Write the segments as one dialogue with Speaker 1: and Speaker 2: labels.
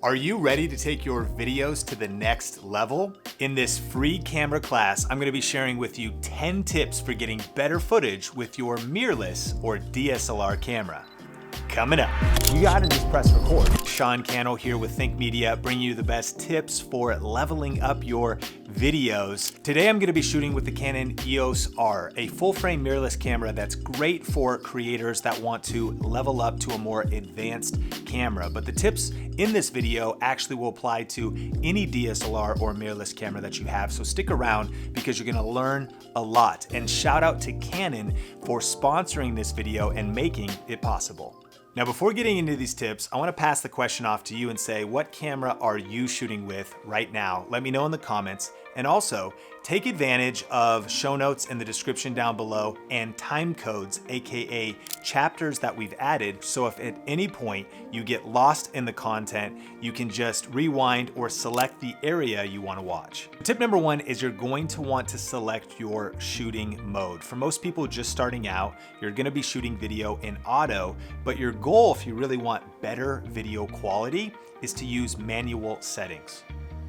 Speaker 1: Are you ready to take your videos to the next level? In this free camera class, I'm gonna be sharing with you 10 tips for getting better footage with your mirrorless or DSLR camera. Coming up. You gotta just press record. Sean Cannell here with Think Media, bringing you the best tips for leveling up your videos. Today I'm gonna be shooting with the Canon EOS R, a full frame mirrorless camera that's great for creators that want to level up to a more advanced camera. But the tips in this video actually will apply to any DSLR or mirrorless camera that you have. So stick around because you're gonna learn a lot. And shout out to Canon for sponsoring this video and making it possible. Now, before getting into these tips, I want to pass the question off to you and say, what camera are you shooting with right now? Let me know in the comments. And also, take advantage of show notes in the description down below and time codes, aka chapters that we've added. So if at any point you get lost in the content, you can just rewind or select the area you want to watch. Tip number one is you're going to want to select your shooting mode. For most people just starting out, you're going to be shooting video in auto, but your goal, if you really want better video quality, is to use manual settings.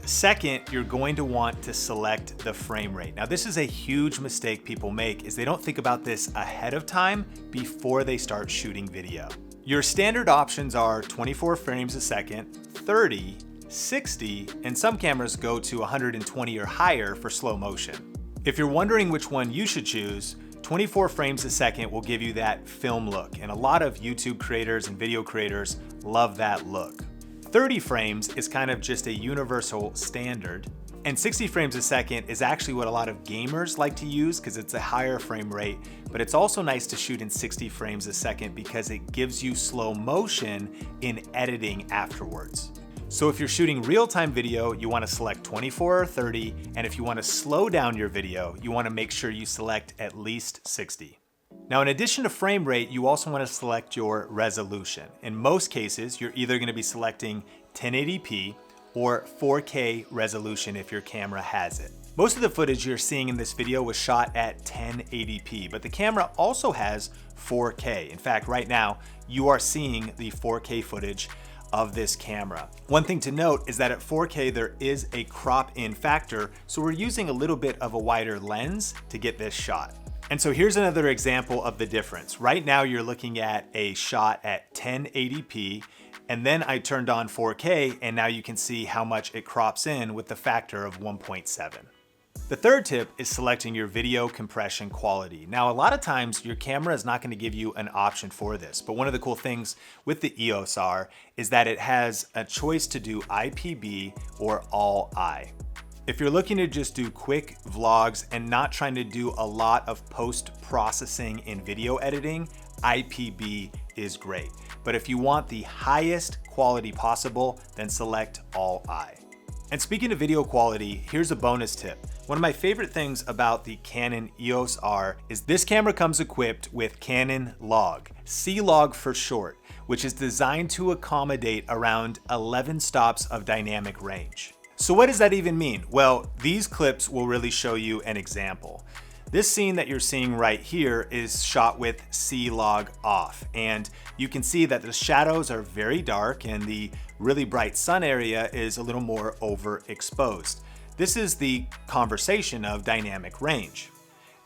Speaker 1: Second, you're going to want to select the frame rate. Now, this is a huge mistake people make, is they don't think about this ahead of time before they start shooting video. Your standard options are 24 frames a second, 30, 60, and some cameras go to 120 or higher for slow motion. If you're wondering which one you should choose, 24 frames a second will give you that film look, and a lot of YouTube creators and video creators love that look. 30 frames is kind of just a universal standard, and 60 frames a second is actually what a lot of gamers like to use because it's a higher frame rate, but it's also nice to shoot in 60 frames a second because it gives you slow motion in editing afterwards. So if you're shooting real-time video, you want to select 24 or 30, and if you want to slow down your video, you want to make sure you select at least 60. Now, in addition to frame rate, you also want to select your resolution. In most cases, you're either going to be selecting 1080p or 4K resolution if your camera has it. Most of the footage you're seeing in this video was shot at 1080p, but the camera also has 4K. In fact, right now, you are seeing the 4K footage of this camera. One thing to note is that at 4K, there is a crop in factor, so we're using a little bit of a wider lens to get this shot. And so here's another example of the difference. Right now you're looking at a shot at 1080p, and then I turned on 4K, and now you can see how much it crops in with the factor of 1.7. The third tip is selecting your video compression quality. Now, a lot of times your camera is not going to give you an option for this, but one of the cool things with the EOS R is that it has a choice to do IPB or all I. If you're looking to just do quick vlogs and not trying to do a lot of post-processing in video editing, IPB is great. But if you want the highest quality possible, then select all I. And speaking of video quality, here's a bonus tip. One of my favorite things about the Canon EOS R is this camera comes equipped with Canon Log, C-Log for short, which is designed to accommodate around 11 stops of dynamic range. So what does that even mean? Well, these clips will really show you an example. This scene that you're seeing right here is shot with C-Log off, and you can see that the shadows are very dark and the really bright sun area is a little more overexposed. This is the conversation of dynamic range.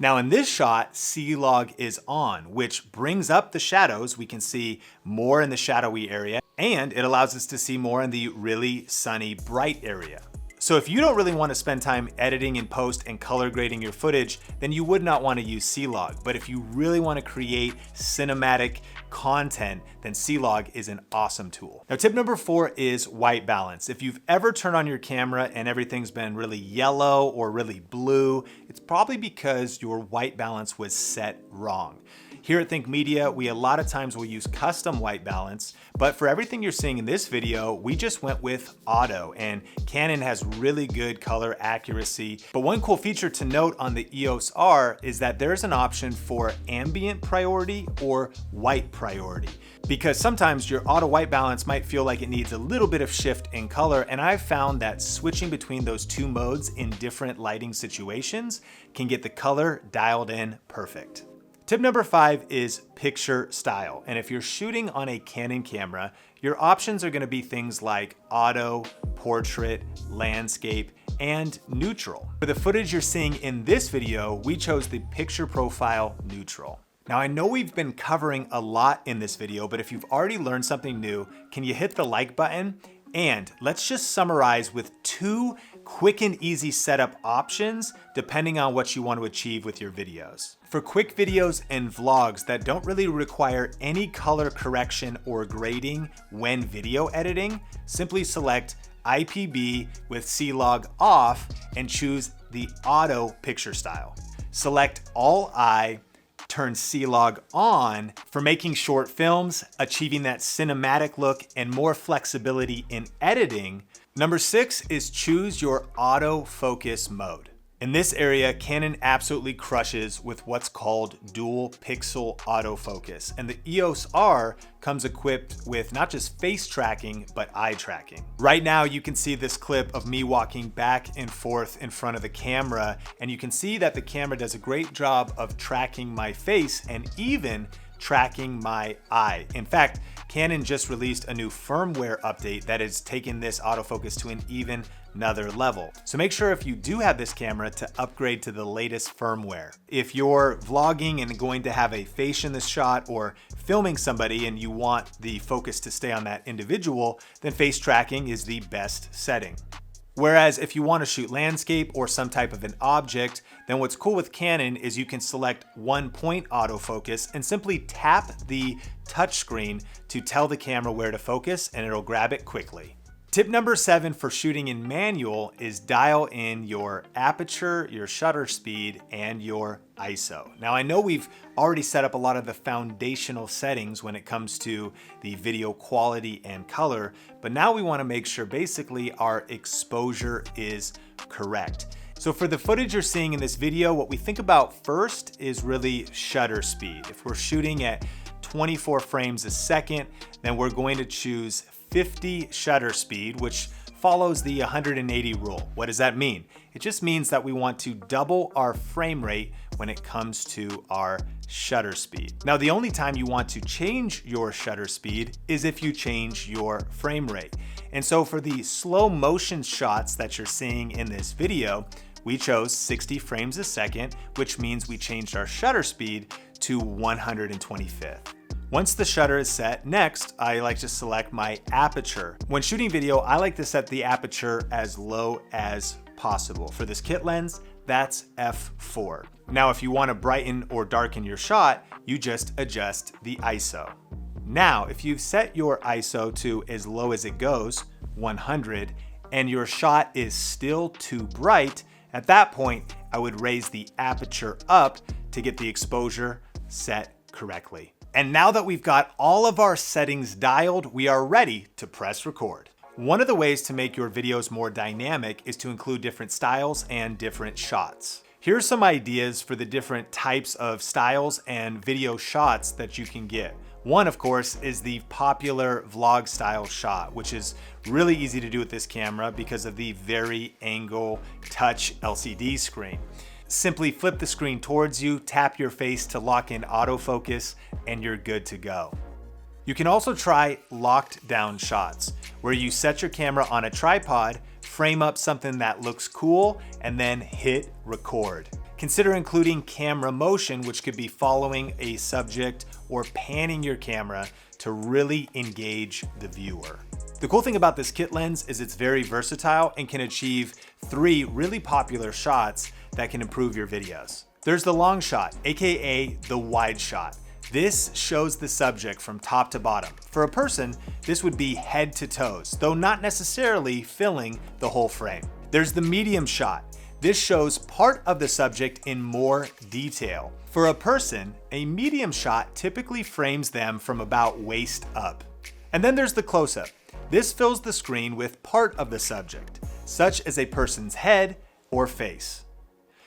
Speaker 1: Now in this shot, C-Log is on, which brings up the shadows. We can see more in the shadowy area, and it allows us to see more in the really sunny, bright area. So if you don't really want to spend time editing in post and color grading your footage, then you would not want to use C-Log. But if you really want to create cinematic content, then C-Log is an awesome tool. Now, tip number 4 is white balance. If you've ever turned on your camera and everything's been really yellow or really blue, it's probably because your white balance was set wrong. Here at Think Media, we a lot of times will use custom white balance, but for everything you're seeing in this video, we just went with auto, and Canon has really good color accuracy. But one cool feature to note on the EOS R is that there's an option for ambient priority or white priority, because sometimes your auto white balance might feel like it needs a little bit of shift in color, and I've found that switching between those two modes in different lighting situations can get the color dialed in perfect. Tip number 5 is picture style. And if you're shooting on a Canon camera, your options are gonna be things like auto, portrait, landscape, and neutral. For the footage you're seeing in this video, we chose the picture profile neutral. Now I know we've been covering a lot in this video, but if you've already learned something new, can you hit the like button? And let's just summarize with 2 quick and easy setup options depending on what you want to achieve with your videos. For quick videos and vlogs that don't really require any color correction or grading when video editing, simply select IPB with C-Log off and choose the auto picture style. Select all I, turn C-Log on for making short films, achieving that cinematic look and more flexibility in editing. Number 6 is choose your autofocus mode. In this area, Canon absolutely crushes with what's called dual pixel autofocus. And the EOS R comes equipped with not just face tracking, but eye tracking. Right now, you can see this clip of me walking back and forth in front of the camera, and you can see that the camera does a great job of tracking my face and even tracking my eye. In fact, Canon just released a new firmware update that has taken this autofocus to an even another level. So make sure if you do have this camera to upgrade to the latest firmware. If you're vlogging and going to have a face in the shot or filming somebody and you want the focus to stay on that individual, then face tracking is the best setting. Whereas if you want to shoot landscape or some type of an object, then what's cool with Canon is you can select 1-point autofocus and simply tap the touchscreen to tell the camera where to focus and it'll grab it quickly. Tip number 7 for shooting in manual is dial in your aperture, your shutter speed, and your ISO. Now I know we've already set up a lot of the foundational settings when it comes to the video quality and color, but now we want to make sure basically our exposure is correct. So for the footage you're seeing in this video, what we think about first is really shutter speed. If we're shooting at 24 frames a second, then we're going to choose 50 shutter speed, which follows the 180 rule. What does that mean? It just means that we want to double our frame rate when it comes to our shutter speed. Now, the only time you want to change your shutter speed is if you change your frame rate. And so for the slow motion shots that you're seeing in this video, we chose 60 frames a second, which means we changed our shutter speed to 125th. Once the shutter is set, next, I like to select my aperture. When shooting video, I like to set the aperture as low as possible. For this kit lens, that's f4. Now, if you want to brighten or darken your shot, you just adjust the ISO. Now, if you've set your ISO to as low as it goes, 100, and your shot is still too bright, at that point, I would raise the aperture up to get the exposure set correctly. And now that we've got all of our settings dialed, we are ready to press record. One of the ways to make your videos more dynamic is to include different styles and different shots. Here's some ideas for the different types of styles and video shots that you can get. One, of course, is the popular vlog style shot, which is really easy to do with this camera because of the vari-angle touch LCD screen. Simply flip the screen towards you, tap your face to lock in autofocus, and you're good to go. You can also try locked down shots, where you set your camera on a tripod, frame up something that looks cool, and then hit record. Consider including camera motion, which could be following a subject or panning your camera to really engage the viewer. The cool thing about this kit lens is it's very versatile and can achieve 3 really popular shots that can improve your videos. There's the long shot, aka the wide shot. This shows the subject from top to bottom. For a person, this would be head to toes, though not necessarily filling the whole frame. There's the medium shot. This shows part of the subject in more detail. For a person, a medium shot typically frames them from about waist up. And then there's the close-up. This fills the screen with part of the subject, such as a person's head or face.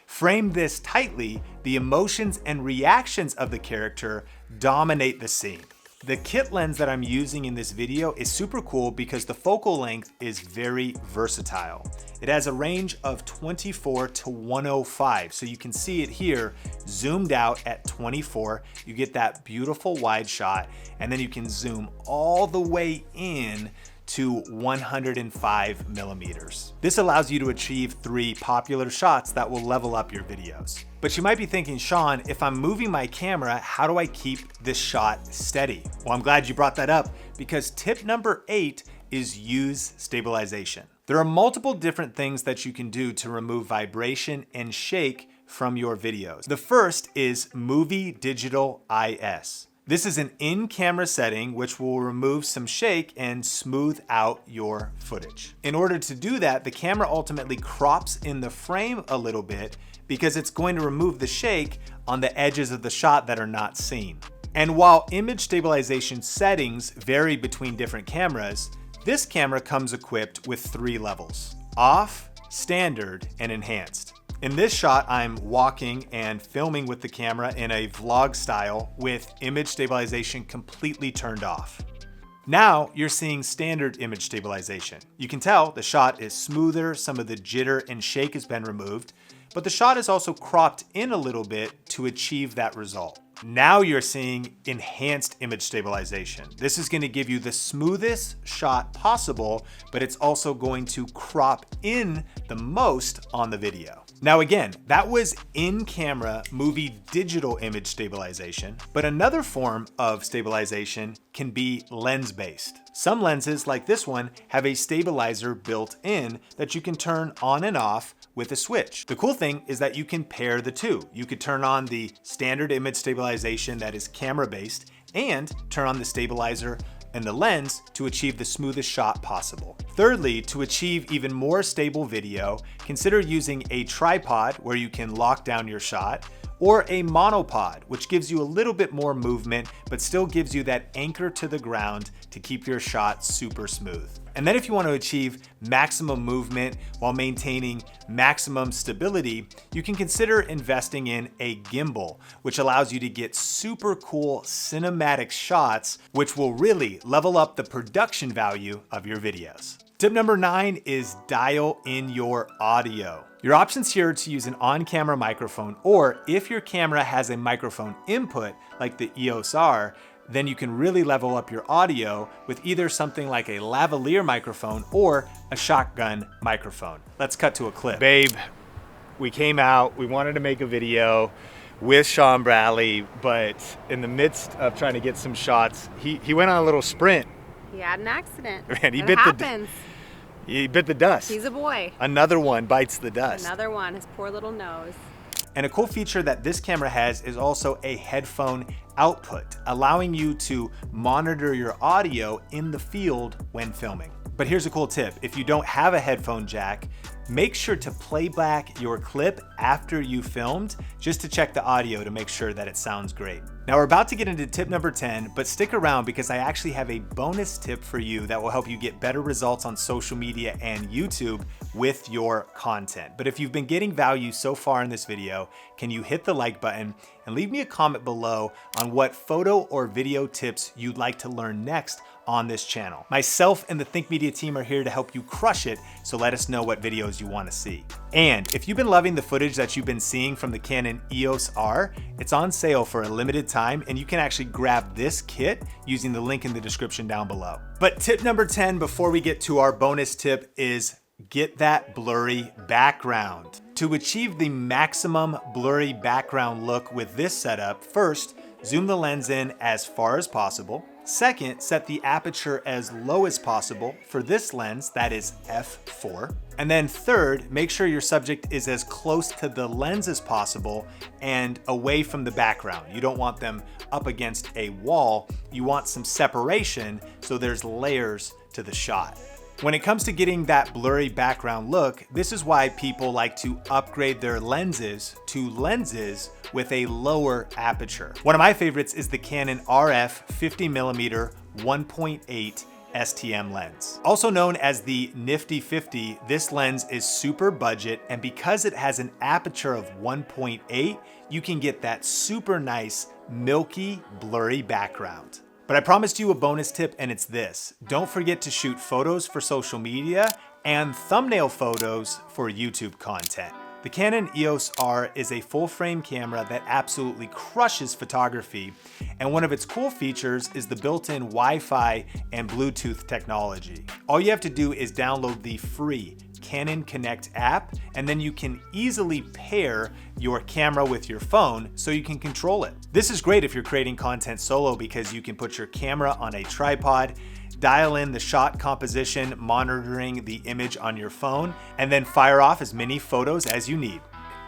Speaker 1: Frame this tightly, the emotions and reactions of the character dominate the scene. The kit lens that I'm using in this video is super cool because the focal length is very versatile. It has a range of 24 to 105, so you can see it here zoomed out at 24. You get that beautiful wide shot, and then you can zoom all the way in to 105 millimeters. This allows you to achieve 3 popular shots that will level up your videos. But you might be thinking, Sean, if I'm moving my camera, how do I keep this shot steady? Well, I'm glad you brought that up because tip number 8 is use stabilization. There are multiple different things that you can do to remove vibration and shake from your videos. The first is Movie Digital IS. This is an in-camera setting which will remove some shake and smooth out your footage. In order to do that, the camera ultimately crops in the frame a little bit because it's going to remove the shake on the edges of the shot that are not seen. And while image stabilization settings vary between different cameras, this camera comes equipped with 3 levels: off, standard, and enhanced. In this shot, I'm walking and filming with the camera in a vlog style with image stabilization completely turned off. Now you're seeing standard image stabilization. You can tell the shot is smoother, some of the jitter and shake has been removed, but the shot is also cropped in a little bit to achieve that result. Now you're seeing enhanced image stabilization. This is going to give you the smoothest shot possible, but it's also going to crop in the most on the video. Now again, that was in-camera movie digital image stabilization, but another form of stabilization can be lens-based. Some lenses, like this one, have a stabilizer built in that you can turn on and off with a switch. The cool thing is that you can pair the two. You could turn on the standard image stabilization that is camera-based and turn on the stabilizer and the lens to achieve the smoothest shot possible. Thirdly, to achieve even more stable video, consider using a tripod where you can lock down your shot, or a monopod, which gives you a little bit more movement, but still gives you that anchor to the ground to keep your shot super smooth. And then if you want to achieve maximum movement while maintaining maximum stability, you can consider investing in a gimbal, which allows you to get super cool cinematic shots, which will really level up the production value of your videos. Tip number 9 is dial in your audio. Your options here are to use an on-camera microphone, or if your camera has a microphone input like the EOS R, then you can really level up your audio with either something like a lavalier microphone or a shotgun microphone. Let's cut to a clip. Babe, we came out, we wanted to make a video with Sean Bradley, but in the midst of trying to get some shots, he went on a little sprint.
Speaker 2: He had an accident.
Speaker 1: Man, he bit the dust.
Speaker 2: He's a boy.
Speaker 1: Another one bites the dust.
Speaker 2: Another one, his poor little nose.
Speaker 1: And a cool feature that this camera has is also a headphone output, allowing you to monitor your audio in the field when filming. But here's a cool tip. If you don't have a headphone jack, make sure to play back your clip after you filmed just to check the audio to make sure that it sounds great. Now we're about to get into tip number 10, but stick around because I actually have a bonus tip for you that will help you get better results on social media and YouTube with your content. But if you've been getting value so far in this video, can you hit the like button and leave me a comment below on what photo or video tips you'd like to learn next on this channel. Myself and the Think Media team are here to help you crush it, so let us know what videos you want to see. And if you've been loving the footage that you've been seeing from the Canon EOS R, it's on sale for a limited time, and you can actually grab this kit using the link in the description down below. But tip number 10 before we get to our bonus tip is get that blurry background. To achieve the maximum blurry background look with this setup, first, zoom the lens in as far as possible. Second, set the aperture as low as possible for this lens, that is f4. And then third, make sure your subject is as close to the lens as possible and away from the background. You don't want them up against a wall. You want some separation so there's layers to the shot. When it comes to getting that blurry background look, this is why people like to upgrade their lenses to lenses with a lower aperture. One of my favorites is the Canon RF 50mm 1.8 STM lens. Also known as the Nifty 50, this lens is super budget, and because it has an aperture of 1.8, you can get that super nice, milky, blurry background. But I promised you a bonus tip, and it's this. Don't forget to shoot photos for social media and thumbnail photos for YouTube content. The Canon EOS R is a full-frame camera that absolutely crushes photography, and one of its cool features is the built-in Wi-Fi and Bluetooth technology. All you have to do is download the free Canon Connect app, and then you can easily pair your camera with your phone so you can control it. This is great if you're creating content solo because you can put your camera on a tripod, dial in the shot composition, monitoring the image on your phone, and then fire off as many photos as you need.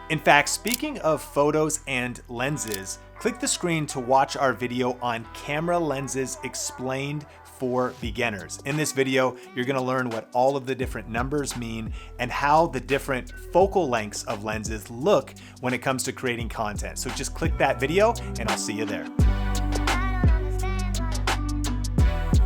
Speaker 1: In fact, speaking of photos and lenses, click the screen to watch our video on camera lenses explained for beginners. In this video, you're gonna learn what all of the different numbers mean and how the different focal lengths of lenses look when it comes to creating content. So just click that video and I'll see you there.